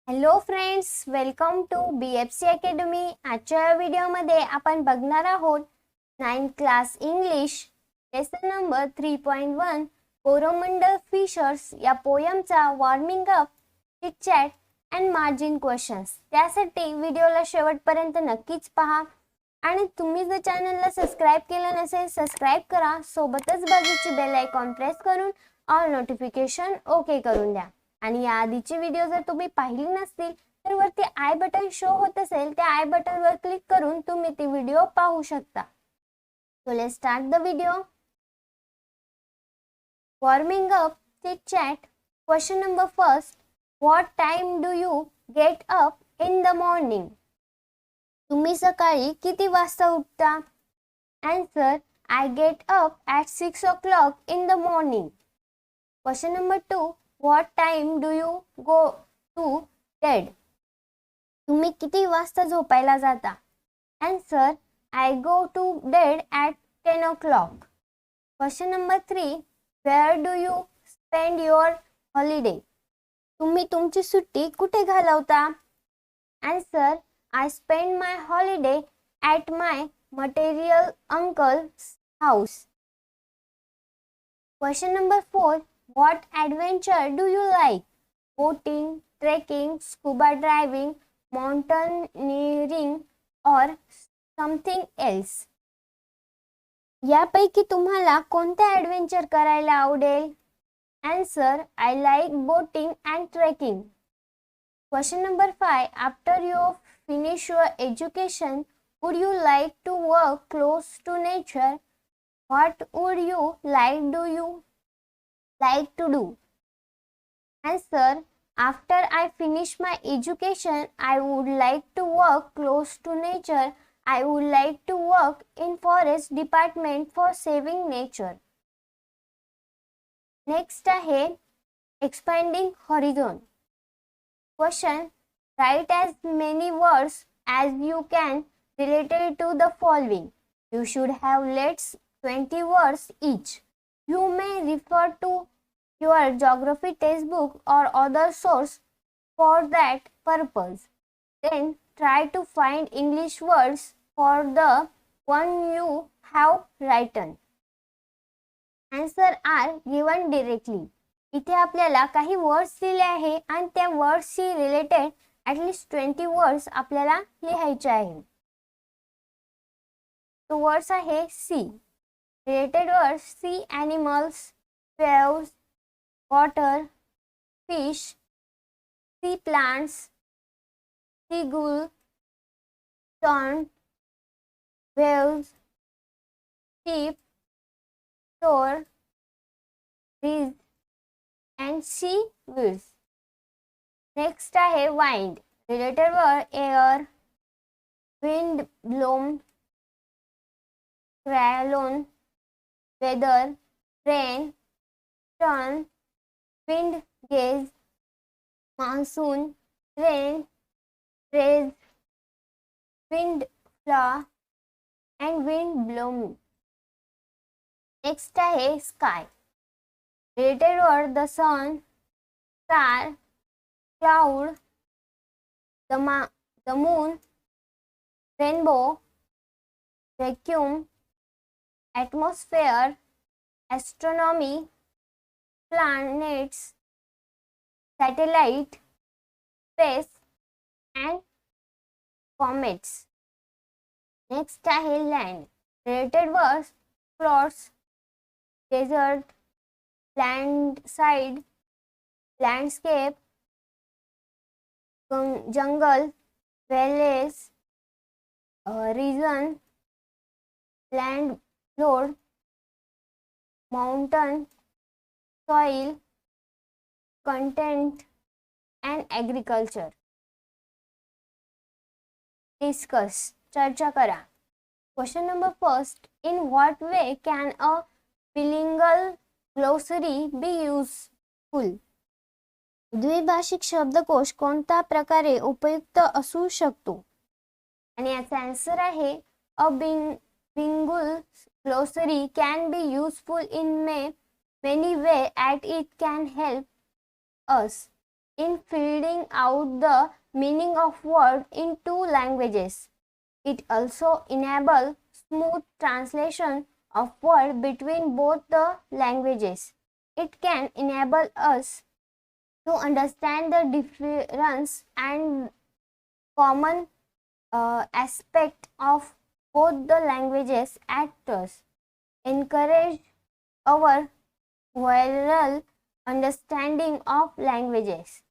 Hello friends, welcome to BFC academy. आजच्या व्हिडिओमध्ये आपण बघणार आहोत 9th class English lesson number 3.1 Coromandel fishers या पोयमचा warming up, chit chat and margin questions. त्यासाठी व्हिडिओला शेवटपर्यंत नक्कीच पहा आणि तुम्ही जर चॅनलला सबस्क्राइब केलं नसेल सबस्क्राइब करा. सोबतच बाजूची बेल आयकॉन प्रेस करून ऑल नोटिफिकेशन ओके करून द्या. आणि या आधीची व्हिडिओ जर तुम्ही पाहिली नसतील तर वरती आय बटन शो होत असेल त्या आय बटनवर क्लिक करून तुम्ही ती व्हिडिओ पाहू शकता. So let's start the video. Warming up, chit chat. Question number first. What time do you get up in the morning? तुम्ही सकाळी किती वाजता उठता? Answer, I get up at 6 o'clock in the morning. Question number 2. What time do you go to bed? तुम्ही किती वाजता झोपायला जाता? Answer, I go to bed at 10 o'clock. Question number 3. Where do you spend your holiday? तुम्ही तुमची सुट्टी कुठे घालवता? Answer, I spend my holiday at my material uncle's house. Question number 4. What adventure do you like? Boating, trekking, scuba diving, mountaineering or something else? यापैकी तुम्हाला कोणते adventure करायला आवडेल? Answer, I like boating and trekking. Question number 5. After you finish your education, would you like to work close to nature? What would you like to do? Answer, after I finish my education, I would like to work close to nature. I would like to work in forest department for saving nature. Next आहे expanding horizon. Question. Write as many words as you can related to the following. You should have let's 20 words each. You may refer to your geography textbook or other source for that purpose. Then try to find English words for the one you have written. Answer are given directly. इथे आपल्याला काही words दिले आहे आणि त्या वर्ड्सशी related at least 20 words आपल्याला लिहायचे आहे. तो वर्ड्स आहे सी. Related words: sea animals, waves, water, fish, sea plants, seagull, sun, waves, sheep, shore, breeze and sea weeds. Next आहे wind. Related word: air, wind blown, crylon, weather, rain, sun, wind gauge, monsoon, rain, breeze, wind flow and wind blowing. Next आहे sky. Related word: the sun, star, cloud, the moon, rainbow, vacuum, atmosphere, astronomy, planets, satellite, space and comets. Next आहे land. Related words: floods, desert, landside, landscape, jungle, valleys, region, landlord, mountain, soil, content and agriculture. Discuss. चर्चा करा. Question number first. In what way can a bilingual glossary be useful? द्विभाषिक शब्दकोश कोणत्या प्रकारे उपयुक्त असू शकतो? आणि याचा आन्सर आहे a bilingual glossary can be useful in many ways as it can help us in filling out the meaning of word in two languages. It also enables smooth translation of word between both the languages. It can enable us to understand the difference and common aspect of both the languages actors, encourage our oral understanding of languages.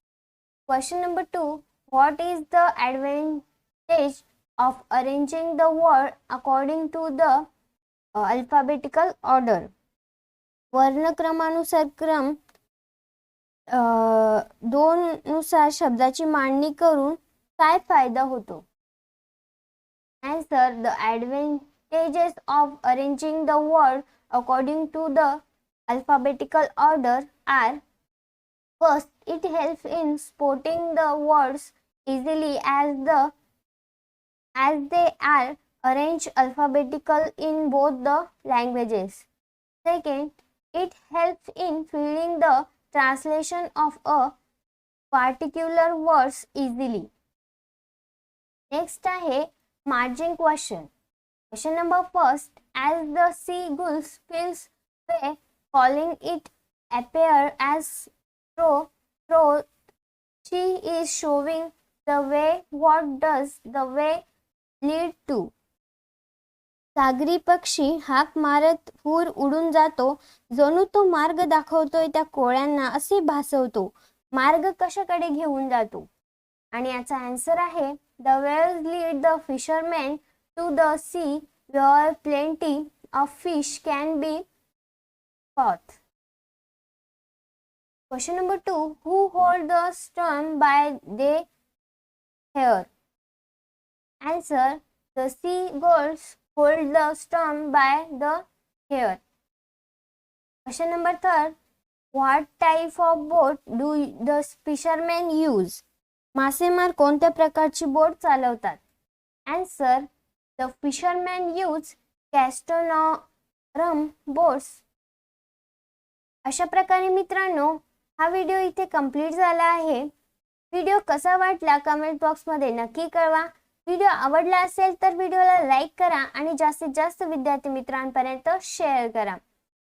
Question number 2. What is the advantage of arranging the word according to the alphabetical order? वर्णक्रमानुसार क्रम दोन नुसार शब्दाची मांडणी करून काय फायदा होतो? Answer. The advantages of arranging the word according to the alphabetical order are: first, it helps in spotting the words easily as they are arranged alphabetical in both the languages. Second, it helps in filling the translation of a particular words easily. Next आहे margin question. Question number first. As the seagulls fills way, calling it appear as through, she is showing the way. What does the way lead to? सागरी पक्षी हाक मारत हुर उडून जातो, जणू तो मार्ग दाखवतोय त्या कोळ्यांना असे भासवतो. मार्ग कशाकडे घेऊन जातो? आणि याचा आन्सर आहे The waves lead the fishermen to the sea where plenty of fish can be caught. Question number 2. Who hold the storm by their hair? Answer. The seagulls hold the storm by the hair. Question number 3. What type of boat do the fishermen use? मासेमार कोणत्या प्रकारची boat चालवतात? Answer. The fishermen use catamaran boats. अशा प्रकारे मित्रांनो हा video इथे complete झाला आहे. व्हिडिओ कसा वाटला कमेंट बॉक्स मध्ये नक्की कळवा. व्हिडिओ आवडला असेल तर व्हिडिओला लाईक करा आणि जास्तीत जास्त विद्यार्थी मित्रांपर्यंत शेअर करा.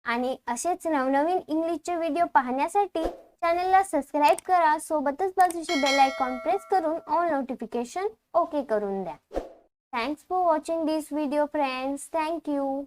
आणि असेच नवनवीन इंग्लिशचे व्हिडिओ पाहण्यासाठी चॅनलला सबस्क्राइब करा. सोबतच बाजूची बेल आयकॉन प्रेस करून ऑल नोटिफिकेशन ओके करून द्या. Thanks for watching this video friends. Thank you.